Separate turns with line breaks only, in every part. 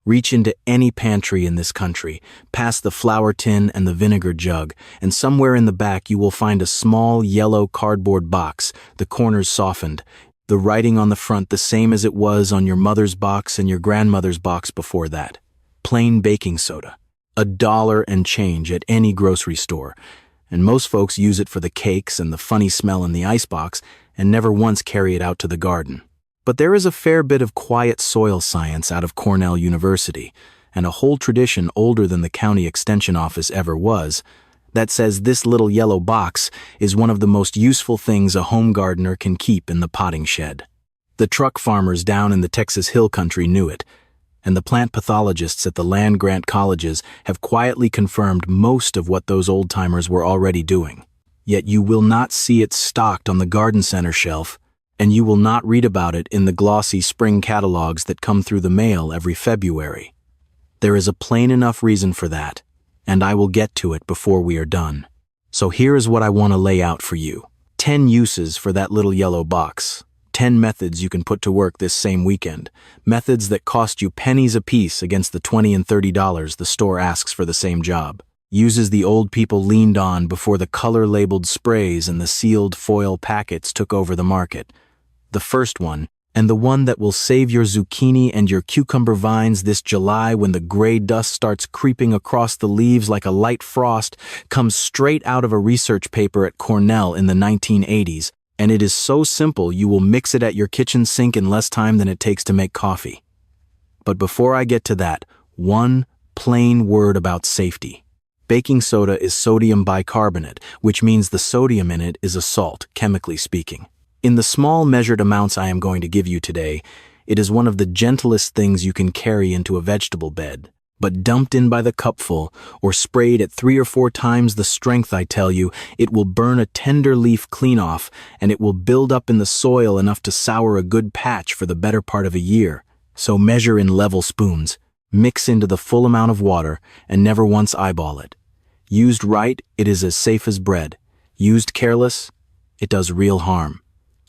Reach into any pantry in this country, past the flour tin and the vinegar jug, and somewhere in the back you will find a small yellow cardboard box, the corners softened, the writing on the front the same as it was on your mother's box and your grandmother's box before that. Plain baking soda. $1 and change at any grocery store, and most folks use it for the cakes and the funny smell in the icebox and never once carry it out to the garden. But there is a fair bit of quiet soil science out of Cornell University, and a whole tradition older than the county extension office ever was, that says this little yellow box is one of the most useful things a home gardener can keep in the potting shed. The truck farmers down in the Texas Hill Country knew it, and the plant pathologists at the land-grant colleges have quietly confirmed most of what those old-timers were already doing. Yet you will not see it stocked on the garden center shelf, and you will not read about it in the glossy spring catalogs that come through the mail every February. There is a plain enough reason for that, and I will get to it before we are done. So here is what I want to lay out for you. 10 uses for that little yellow box. 10 methods you can put to work this same weekend. Methods that cost you pennies apiece against the $20 and $30 the store asks for the same job. Uses the old people leaned on before the color-labeled sprays and the sealed foil packets took over the market. The first one, and the one that will save your zucchini and your cucumber vines this July when the gray dust starts creeping across the leaves like a light frost, comes straight out of a research paper at Cornell in the 1980s, and it is so simple you will mix it at your kitchen sink in less time than it takes to make coffee. But before I get to that, one plain word about safety. Baking soda is sodium bicarbonate, which means the sodium in it is a salt, chemically speaking. In the small measured amounts I am going to give you today, it is one of the gentlest things you can carry into a vegetable bed. But dumped in by the cupful, or sprayed at 3 or 4 times the strength I tell you, it will burn a tender leaf clean off, and it will build up in the soil enough to sour a good patch for the better part of a year. So measure in level spoons, mix into the full amount of water, and never once eyeball it. Used right, it is as safe as bread. Used careless, it does real harm.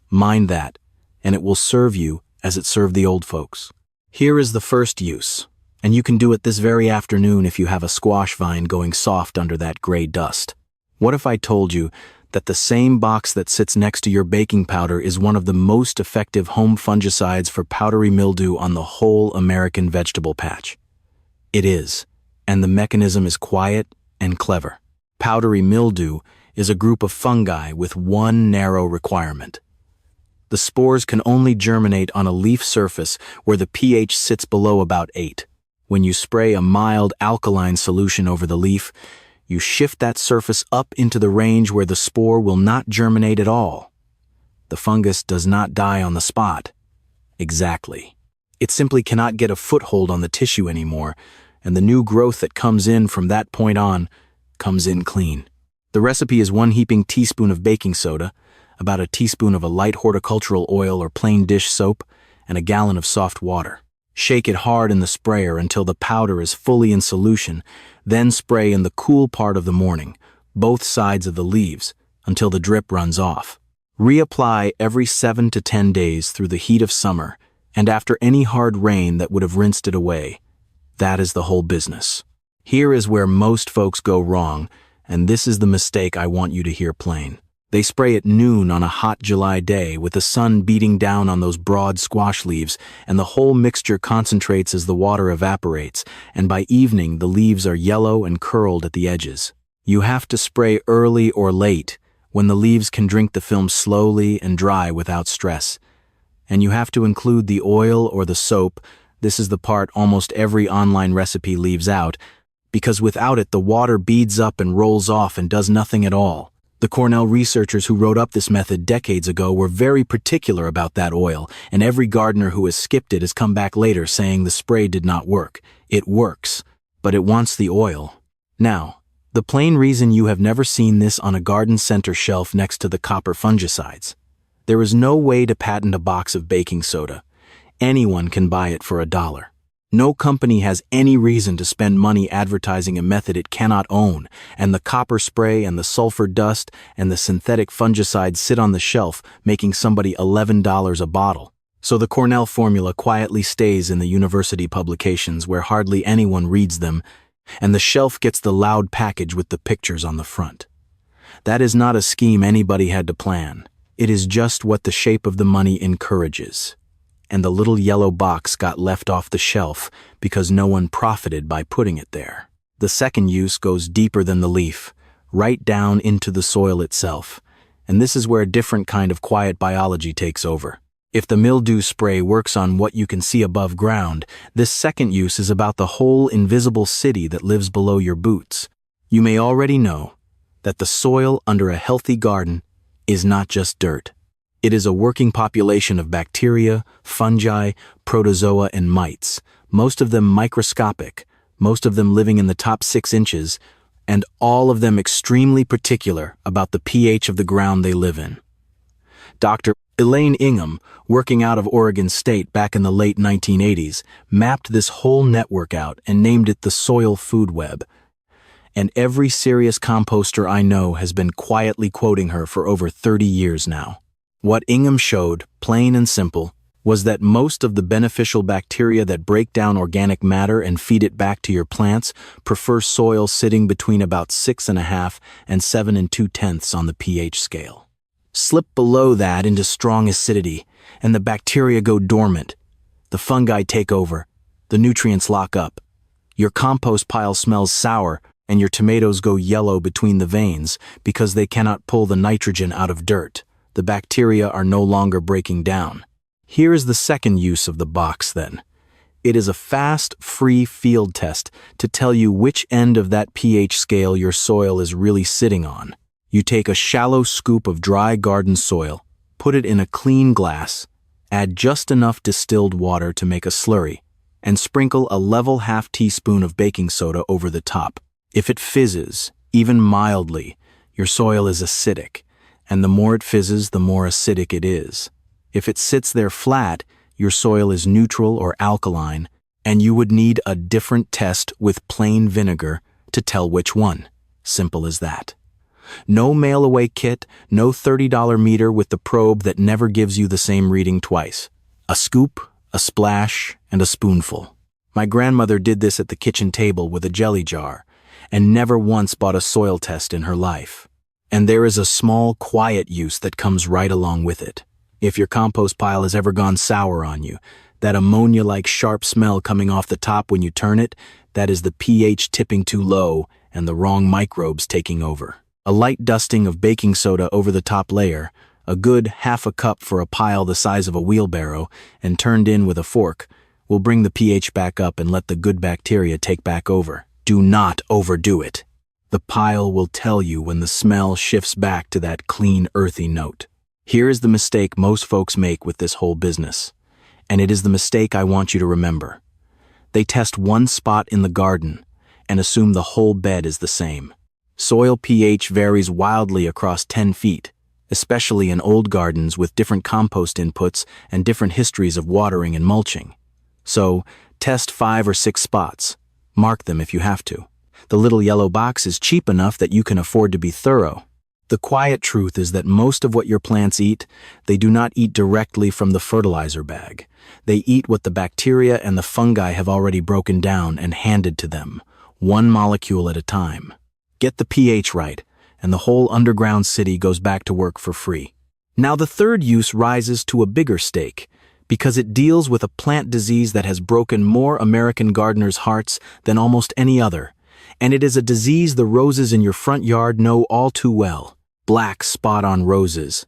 Mind that, and it will serve you as it served the old folks. Here is the first use, and you can do it this very afternoon if you have a squash vine going soft under that gray dust. What if I told you that the same box that sits next to your baking powder is one of the most effective home fungicides for powdery mildew on the whole American vegetable patch? It is, and the mechanism is quiet and clever. Powdery mildew is a group of fungi with one narrow requirement. The spores can only germinate on a leaf surface where the pH sits below about 8. When you spray a mild alkaline solution over the leaf, you shift that surface up into the range where the spore will not germinate at all. The fungus does not die on the spot. Exactly. It simply cannot get a foothold on the tissue anymore, and the new growth that comes in from that point on comes in clean. The recipe is 1 heaping teaspoon of baking soda, about a teaspoon of a light horticultural oil or plain dish soap, and a gallon of soft water. Shake it hard in the sprayer until the powder is fully in solution, then spray in the cool part of the morning, both sides of the leaves, until the drip runs off. Reapply every 7 to 10 days through the heat of summer, and after any hard rain that would have rinsed it away. That is the whole business. Here is where most folks go wrong, and this is the mistake I want you to hear plain. They spray at noon on a hot July day with the sun beating down on those broad squash leaves, and the whole mixture concentrates as the water evaporates, and by evening the leaves are yellow and curled at the edges. You have to spray early or late, when the leaves can drink the film slowly and dry without stress. And you have to include the oil or the soap. This is the part almost every online recipe leaves out, because without it the water beads up and rolls off and does nothing at all. The Cornell researchers who wrote up this method decades ago were very particular about that oil, and every gardener who has skipped it has come back later saying the spray did not work. It works, but it wants the oil. Now, the plain reason you have never seen this on a garden center shelf next to the copper fungicides. There is no way to patent a box of baking soda. Anyone can buy it for $1. No company has any reason to spend money advertising a method it cannot own, and the copper spray and the sulfur dust and the synthetic fungicide sit on the shelf, making somebody $11 a bottle. So the Cornell formula quietly stays in the university publications where hardly anyone reads them, and the shelf gets the loud package with the pictures on the front. That is not a scheme anybody had to plan. It is just what the shape of the money encourages. And the little yellow box got left off the shelf because no one profited by putting it there. The second use goes deeper than the leaf, right down into the soil itself. And this is where a different kind of quiet biology takes over. If the mildew spray works on what you can see above ground, this second use is about the whole invisible city that lives below your boots. You may already know that the soil under a healthy garden is not just dirt. It is a working population of bacteria, fungi, protozoa, and mites, most of them microscopic, most of them living in the top 6 inches, and all of them extremely particular about the pH of the ground they live in. Dr. Elaine Ingham, working out of Oregon State back in the late 1980s, mapped this whole network out and named it the soil food web. And every serious composter I know has been quietly quoting her for over 30 years now. What Ingham showed, plain and simple, was that most of the beneficial bacteria that break down organic matter and feed it back to your plants prefer soil sitting between about 6.5 and 7 2/10 on the pH scale. Slip below that into strong acidity, and the bacteria go dormant. The fungi take over. The nutrients lock up. Your compost pile smells sour, and your tomatoes go yellow between the veins because they cannot pull the nitrogen out of dirt. The bacteria are no longer breaking down. Here is the second use of the box, then. It is a fast, free field test to tell you which end of that pH scale your soil is really sitting on. You take a shallow scoop of dry garden soil, put it in a clean glass, add just enough distilled water to make a slurry, and sprinkle a level half teaspoon of baking soda over the top. If it fizzes, even mildly, your soil is acidic, and the more it fizzes, the more acidic it is. If it sits there flat, your soil is neutral or alkaline, and you would need a different test with plain vinegar to tell which one. Simple as that. No mail-away kit, no $30 meter with the probe that never gives you the same reading twice. A scoop, a splash, and a spoonful. My grandmother did this at the kitchen table with a jelly jar, and never once bought a soil test in her life. And there is a small, quiet use that comes right along with it. If your compost pile has ever gone sour on you, that ammonia-like sharp smell coming off the top when you turn it, that is the pH tipping too low and the wrong microbes taking over. A light dusting of baking soda over the top layer, a good half a cup for a pile the size of a wheelbarrow, and turned in with a fork, will bring the pH back up and let the good bacteria take back over. Do not overdo it. The pile will tell you when the smell shifts back to that clean, earthy note. Here is the mistake most folks make with this whole business, and it is the mistake I want you to remember. They test one spot in the garden and assume the whole bed is the same. Soil pH varies wildly across 10 feet, especially in old gardens with different compost inputs and different histories of watering and mulching. So, test 5 or 6 spots. Mark them if you have to. The little yellow box is cheap enough that you can afford to be thorough. The quiet truth is that most of what your plants eat, they do not eat directly from the fertilizer bag. They eat what the bacteria and the fungi have already broken down and handed to them, one molecule at a time. Get the pH right, and the whole underground city goes back to work for free. Now the third use rises to a bigger stake, because it deals with a plant disease that has broken more American gardeners' hearts than almost any other, and it is a disease the roses in your front yard know all too well. Black spot-on roses.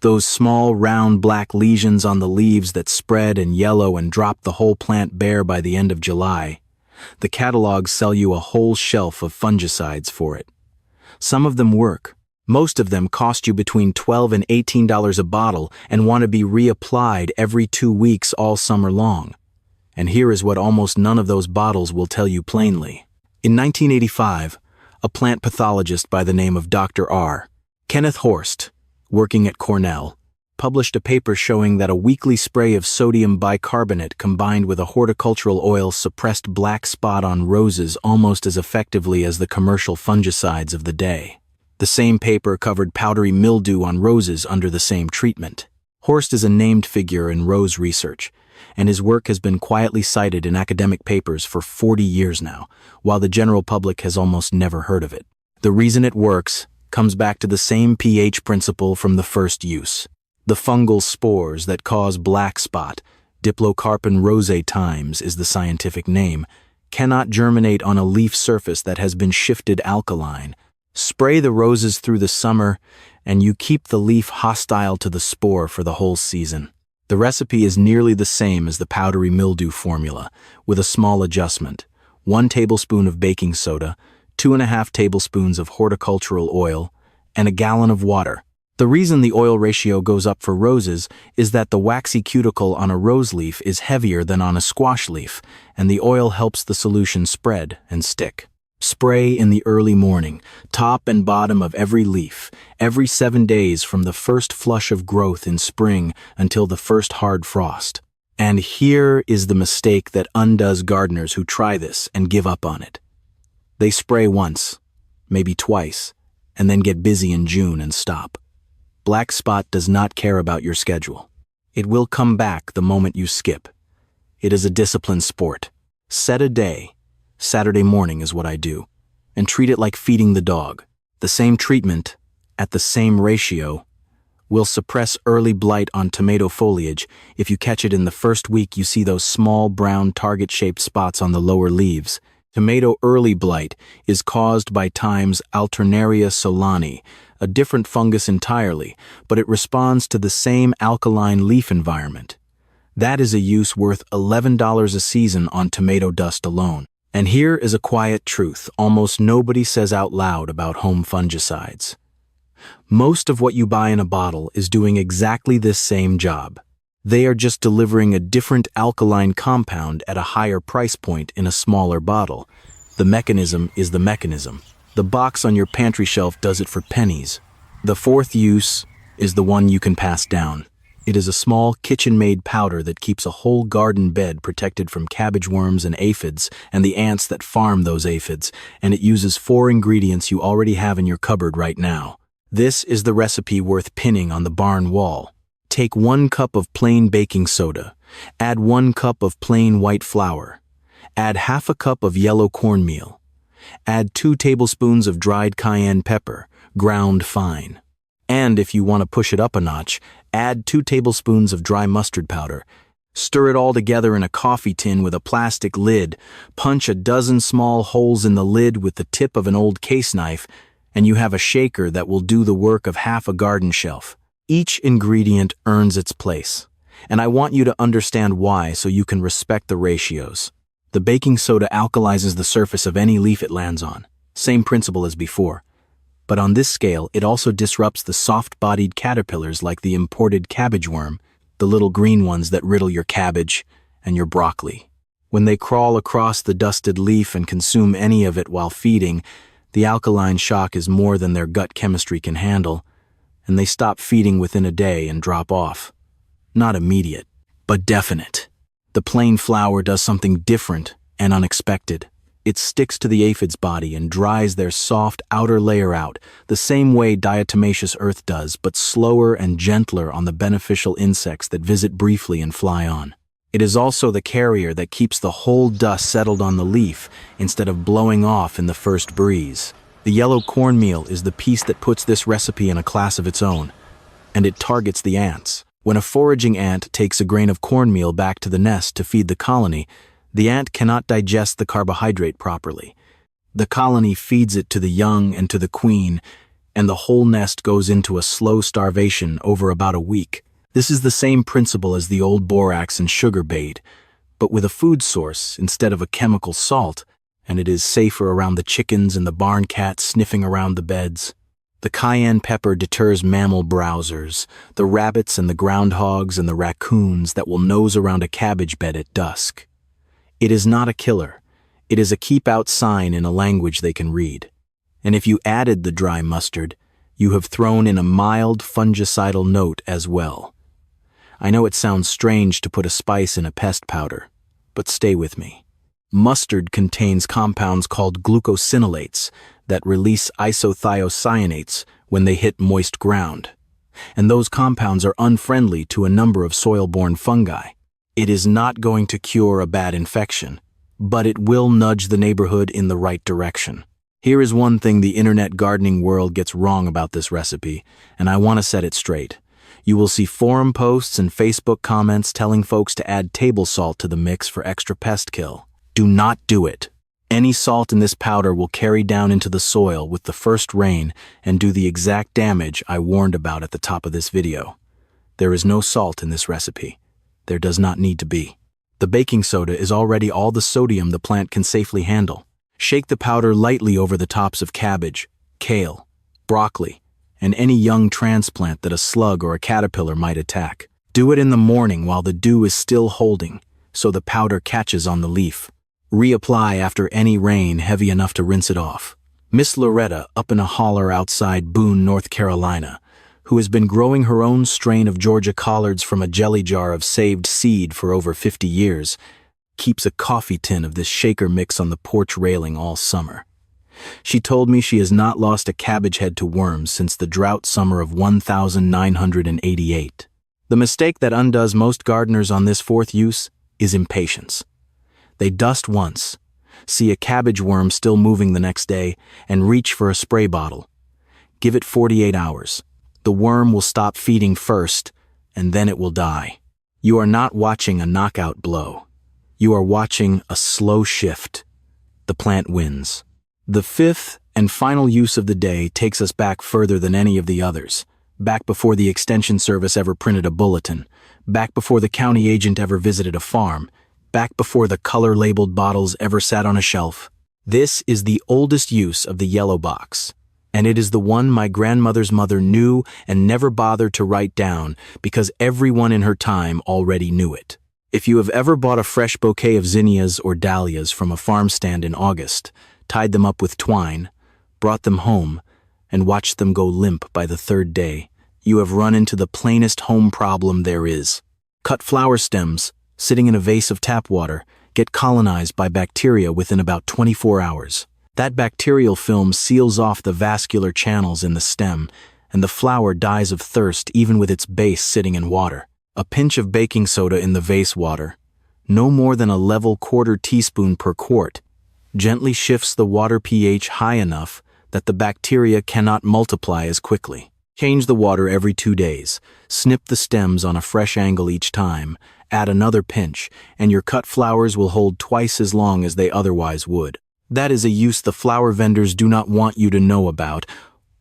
Those small, round black lesions on the leaves that spread and yellow and drop the whole plant bare by the end of July. The catalogs sell you a whole shelf of fungicides for it. Some of them work. Most of them cost you between $12 and $18 a bottle and want to be reapplied every 2 weeks all summer long. And here is what almost none of those bottles will tell you plainly. In 1985, a plant pathologist by the name of Dr. R. Kenneth Horst, working at Cornell, published a paper showing that a weekly spray of sodium bicarbonate combined with a horticultural oil suppressed black spot on roses almost as effectively as the commercial fungicides of the day. The same paper covered powdery mildew on roses under the same treatment. Horst is a named figure in rose research, and his work has been quietly cited in academic papers for 40 years now, while the general public has almost never heard of it. The reason it works comes back to the same pH principle from the first use. The fungal spores that cause black spot, Diplocarpon rosae times is the scientific name, cannot germinate on a leaf surface that has been shifted alkaline. Spray the roses through the summer, and you keep the leaf hostile to the spore for the whole season. The recipe is nearly the same as the powdery mildew formula, with a small adjustment: 1 tablespoon of baking soda, 2.5 tablespoons of horticultural oil, and a gallon of water. The reason the oil ratio goes up for roses is that the waxy cuticle on a rose leaf is heavier than on a squash leaf, and the oil helps the solution spread and stick. Spray in the early morning, top and bottom of every leaf, every 7 days from the first flush of growth in spring until the first hard frost. And here is the mistake that undoes gardeners who try this and give up on it. They spray once, maybe twice, and then get busy in June and stop. Black spot does not care about your schedule. It will come back the moment you skip. It is a disciplined sport. Set a day. Saturday morning is what I do, and treat it like feeding the dog. The same treatment, at the same ratio, will suppress early blight on tomato foliage. If you catch it in the first week, you see those small brown target-shaped spots on the lower leaves. Tomato early blight is caused by Times Alternaria solani, a different fungus entirely, but it responds to the same alkaline leaf environment. That is a use worth $11 a season on tomato dust alone. And here is a quiet truth almost nobody says out loud about home fungicides. Most of what you buy in a bottle is doing exactly this same job. They are just delivering a different alkaline compound at a higher price point in a smaller bottle. The mechanism is the mechanism. The box on your pantry shelf does it for pennies. The fourth use is the one you can pass down. It is a small kitchen-made powder that keeps a whole garden bed protected from cabbage worms and aphids and the ants that farm those aphids, and it uses 4 ingredients you already have in your cupboard right now. This is the recipe worth pinning on the barn wall. Take 1 cup of plain baking soda, add 1 cup of plain white flour, add half a cup of yellow cornmeal, add 2 tablespoons of dried cayenne pepper, ground fine. And if you want to push it up a notch, add 2 tablespoons of dry mustard powder. Stir it all together in a coffee tin with a plastic lid, punch a dozen small holes in the lid with the tip of an old case knife, and you have a shaker that will do the work of half a garden shelf. Each ingredient earns its place, and I want you to understand why so you can respect the ratios. The baking soda alkalizes the surface of any leaf it lands on, same principle as before. But on this scale, it also disrupts the soft-bodied caterpillars like the imported cabbage worm, the little green ones that riddle your cabbage and your broccoli. When they crawl across the dusted leaf and consume any of it while feeding, the alkaline shock is more than their gut chemistry can handle, and they stop feeding within a day and drop off. Not immediate, but definite. The plain flour does something different and unexpected. It sticks to the aphid's body and dries their soft outer layer out, the same way diatomaceous earth does, but slower and gentler on the beneficial insects that visit briefly and fly on. It is also the carrier that keeps the whole dust settled on the leaf instead of blowing off in the first breeze. The yellow cornmeal is the piece that puts this recipe in a class of its own, and it targets the ants. When a foraging ant takes a grain of cornmeal back to the nest to feed the colony, the ant cannot digest the carbohydrate properly. The colony feeds it to the young and to the queen, and the whole nest goes into a slow starvation over about a week. This is the same principle as the old borax and sugar bait, but with a food source instead of a chemical salt, and it is safer around the chickens and the barn cats sniffing around the beds. The cayenne pepper deters mammal browsers, the rabbits and the groundhogs and the raccoons that will nose around a cabbage bed at dusk. It is not a killer. It is a keep-out sign in a language they can read. And if you added the dry mustard, you have thrown in a mild fungicidal note as well. I know it sounds strange to put a spice in a pest powder, but stay with me. Mustard contains compounds called glucosinolates that release isothiocyanates when they hit moist ground. and those compounds are unfriendly to a number of soil-borne fungi. It is not going to cure a bad infection, but it will nudge the neighborhood in the right direction. Here is one thing the internet gardening world gets wrong about this recipe, and I want to set it straight. You will see forum posts and Facebook comments telling folks to add table salt to the mix for extra pest kill. Do not do it. Any salt in this powder will carry down into the soil with the first rain and do the exact damage I warned about at the top of this video. There is no salt in this recipe. There does not need to be. The baking soda is already all the sodium the plant can safely handle. Shake the powder lightly over the tops of cabbage, kale, broccoli, and any young transplant that a slug or a caterpillar might attack. Do it in the morning while the dew is still holding, so the powder catches on the leaf. Reapply after any rain heavy enough to rinse it off. Miss Loretta, up in a holler outside Boone, North Carolina, who has been growing her own strain of Georgia collards from a jelly jar of saved seed for over 50 years, keeps a coffee tin of this shaker mix on the porch railing all summer. She told me she has not lost a cabbage head to worms since the drought summer of 1988. The mistake that undoes most gardeners on this fourth use is impatience. They dust once, see a cabbage worm still moving the next day, and reach for a spray bottle. Give it 48 hours. The worm will stop feeding first, and then it will die. You are not watching a knockout blow. You are watching a slow shift. The plant wins. The fifth and final use of the day takes us back further than any of the others, back before the Extension Service ever printed a bulletin, back before the county agent ever visited a farm, back before the color-labeled bottles ever sat on a shelf. This is the oldest use of the yellow box, and it is the one my grandmother's mother knew and never bothered to write down because everyone in her time already knew it. If you have ever bought a fresh bouquet of zinnias or dahlias from a farm stand in August, tied them up with twine, brought them home, and watched them go limp by the third day, you have run into the plainest home problem there is. Cut flower stems, sitting in a vase of tap water, get colonized by bacteria within about 24 hours. That bacterial film seals off the vascular channels in the stem, and the flower dies of thirst even with its base sitting in water. A pinch of baking soda in the vase water, no more than a level quarter teaspoon per quart, gently shifts the water pH high enough that the bacteria cannot multiply as quickly. Change the water every 2 days, snip the stems on a fresh angle each time, add another pinch, and your cut flowers will hold twice as long as they otherwise would. That is a use the flower vendors do not want you to know about,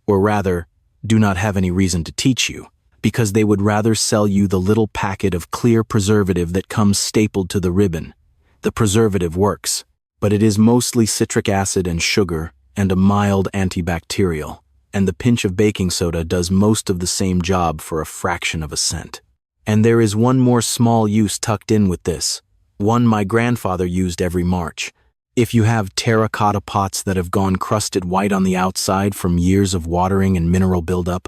or rather, do not have any reason to teach you, because they would rather sell you the little packet of clear preservative that comes stapled to the ribbon. The preservative works, but it is mostly citric acid and sugar and a mild antibacterial, and the pinch of baking soda does most of the same job for a fraction of a cent. And there is one more small use tucked in with this, one my grandfather used every March. If you have terracotta pots that have gone crusted white on the outside from years of watering and mineral buildup,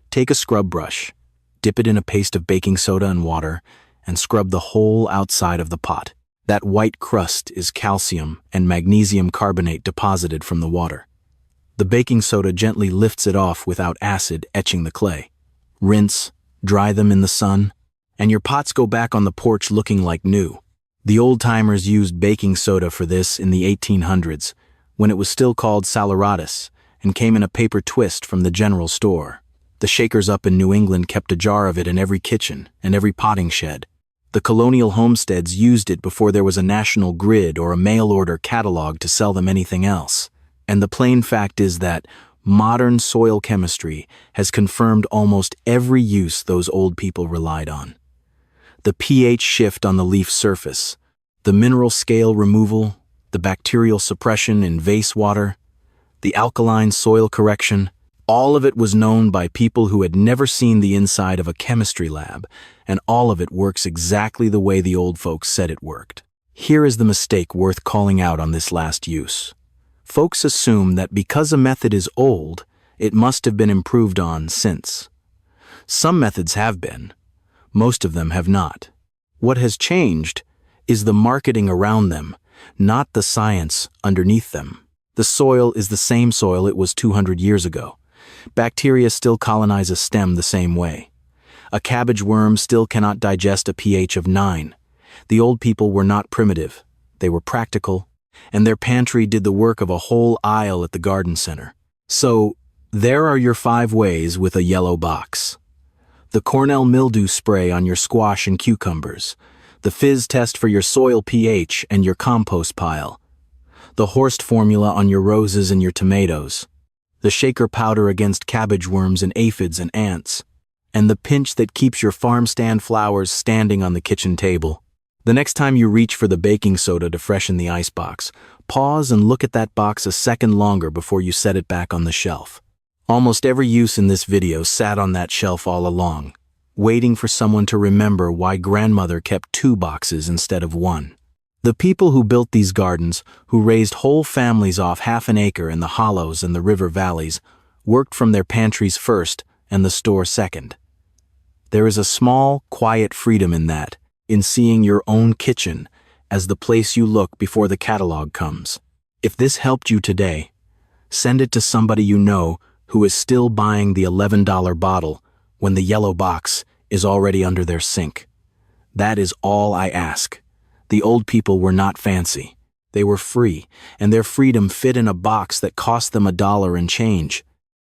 take a scrub brush, dip it in a paste of baking soda and water, and scrub the whole outside of the pot. That white crust is calcium and magnesium carbonate deposited from the water. The baking soda gently lifts it off without acid etching the clay. Rinse, dry them in the sun, and your pots go back on the porch looking like new. The old-timers used baking soda for this in the 1800s, when it was still called saleratus and came in a paper twist from the general store. The shakers up in New England kept a jar of it in every kitchen and every potting shed. The colonial homesteads used it before there was a national grid or a mail-order catalog to sell them anything else. And the plain fact is that modern soil chemistry has confirmed almost every use those old people relied on. The pH shift on the leaf surface, the mineral scale removal, the bacterial suppression in vase water, the alkaline soil correction, all of it was known by people who had never seen the inside of a chemistry lab, and all of it works exactly the way the old folks said it worked. Here is the mistake worth calling out on this last use. Folks assume that because a method is old, it must have been improved on since. Some methods have been. Most of them have not. What has changed is the marketing around them, not the science underneath them. The soil is the same soil it was 200 years ago. Bacteria still colonize a stem the same way. A cabbage worm still cannot digest a pH of 9. The old people were not primitive. They were practical, and their pantry did the work of a whole aisle at the garden center. So, there are your 5 ways with a yellow box. The Cornell mildew spray on your squash and cucumbers. The fizz test for your soil pH and your compost pile. The Horst formula on your roses and your tomatoes. The shaker powder against cabbage worms and aphids and ants. And the pinch that keeps your farm stand flowers standing on the kitchen table. The next time you reach for the baking soda to freshen the icebox, pause and look at that box a second longer before you set it back on the shelf. Almost every use in this video sat on that shelf all along, waiting for someone to remember why grandmother kept 2 boxes instead of 1. The people who built these gardens, who raised whole families off half an acre in the hollows and the river valleys, worked from their pantries first and the store second. There is a small, quiet freedom in that, in seeing your own kitchen as the place you look before the catalog comes. If this helped you today, send it to somebody you know who is still buying the $11 bottle when the yellow box is already under their sink. That is all I ask. The old people were not fancy. They were free, and their freedom fit in a box that cost them $1 and change.